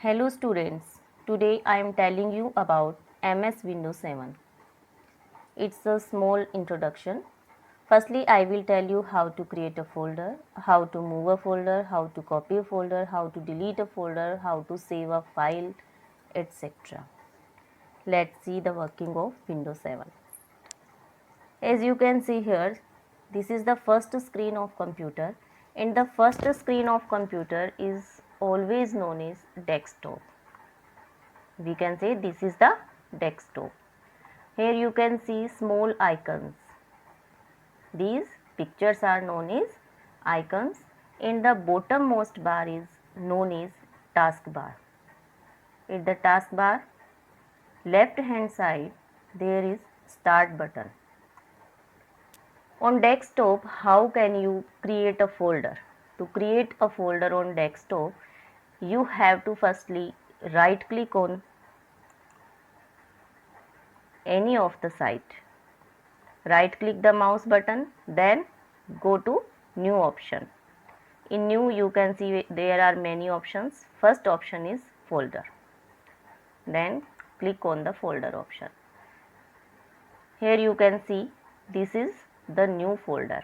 Hello students, today I am telling you about MS Windows 7. It's a small introduction. Firstly, I will tell you how to create a folder, how to move a folder, how to copy a folder, how to delete a folder, how to save a file, etc. Let's see the working of Windows 7. As you can see here, this is the first screen of computer, and the first screen of computer is always known as desktop. We can say this is the desktop. Here you can see small icons. These pictures are known as icons, and the bottommost bar is known as taskbar. At the taskbar left hand side there is start button. On desktop, how can you create a folder? To create a folder on desktop, you have to firstly right click on any of the site. Right click the mouse button, then go to new option. In new you can see there are many options. First option is folder. Then click on the folder option. Here you can see this is the new folder.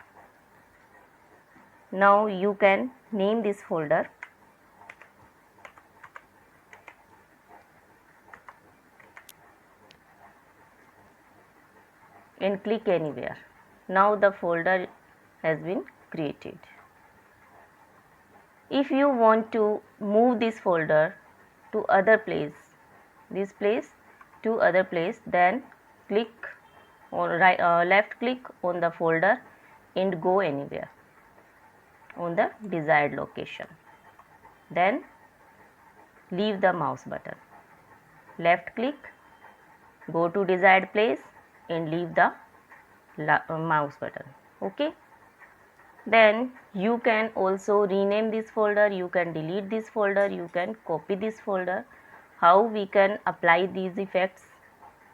Now you can name this folder. And click anywhere. Now the folder has been created. If you want to move this folder to other place, this place to other place, then click or left click on the folder and go anywhere on the desired location. Then leave the mouse button. Left click, go to desired place and leave the mouse button. Okay. Then you can also rename this folder, you can delete this folder, you can copy this folder. How we can apply these effects?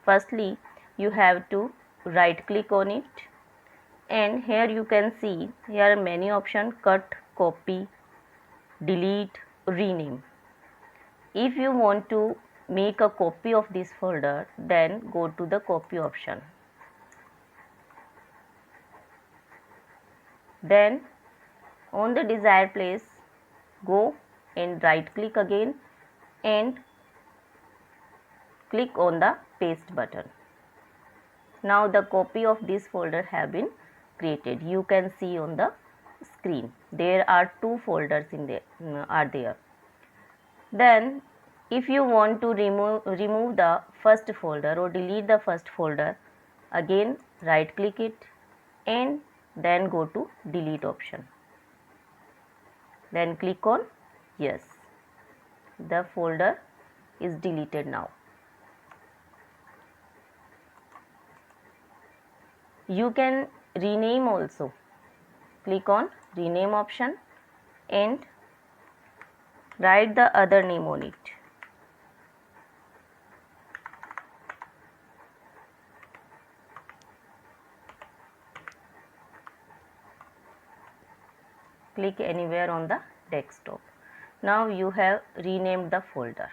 Firstly, you have to right click on it, and here you can see here are many options: cut, copy, delete, rename. If you want to make a copy of this folder, then go to the copy option. Then on the desired place, go and right click again and click on the paste button. Now the copy of this folder have been created. You can see on the screen there are two folders in there. Then if you want to remove the first folder or delete the first folder, again right click it and then go to delete option. Then click on yes. The folder is deleted now. You can rename also. Click on rename option and write the other name on it. Click anywhere on the desktop. Now you have renamed the folder.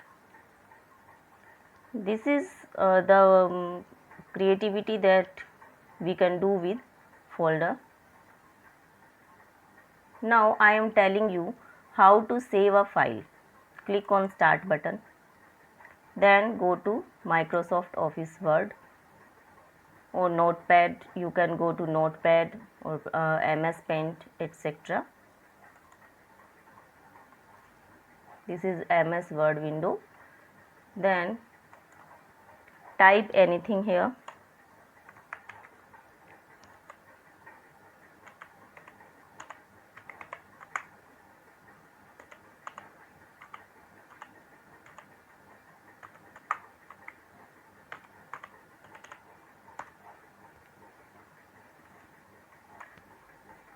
This is the creativity that we can do with folder. Now I am telling you how to save a file. Click on start button. Then go to Microsoft Office Word or Notepad. You can go to Notepad or MS Paint, etc. This is MS Word window. Then type anything here.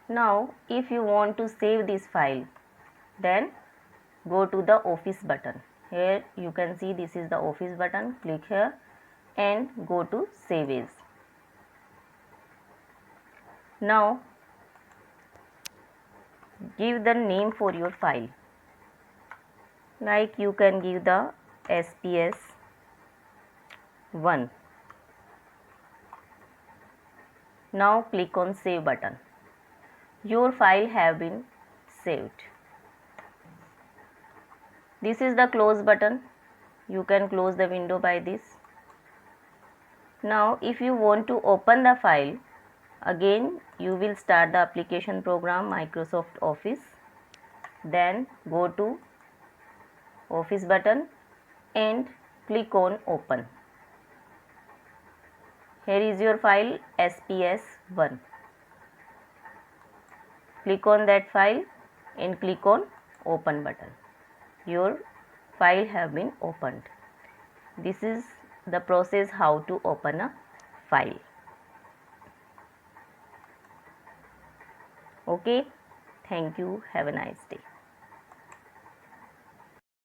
Now if you want to save this file, then go to the Office button. Here you can see this is the Office button. Click here and go to Save As. Now give the name for your file. like you can give the SPS 1. Now click on save button. Your file have been saved. This is the close button. You can close the window by this. Now if you want to open the file, again you will start the application program Microsoft Office. Then go to Office button and click on open. Here is your file SPS1. Click on that file and click on open button. Your file have been opened. This is the process how to open a file. Okay, thank you. Have a nice day.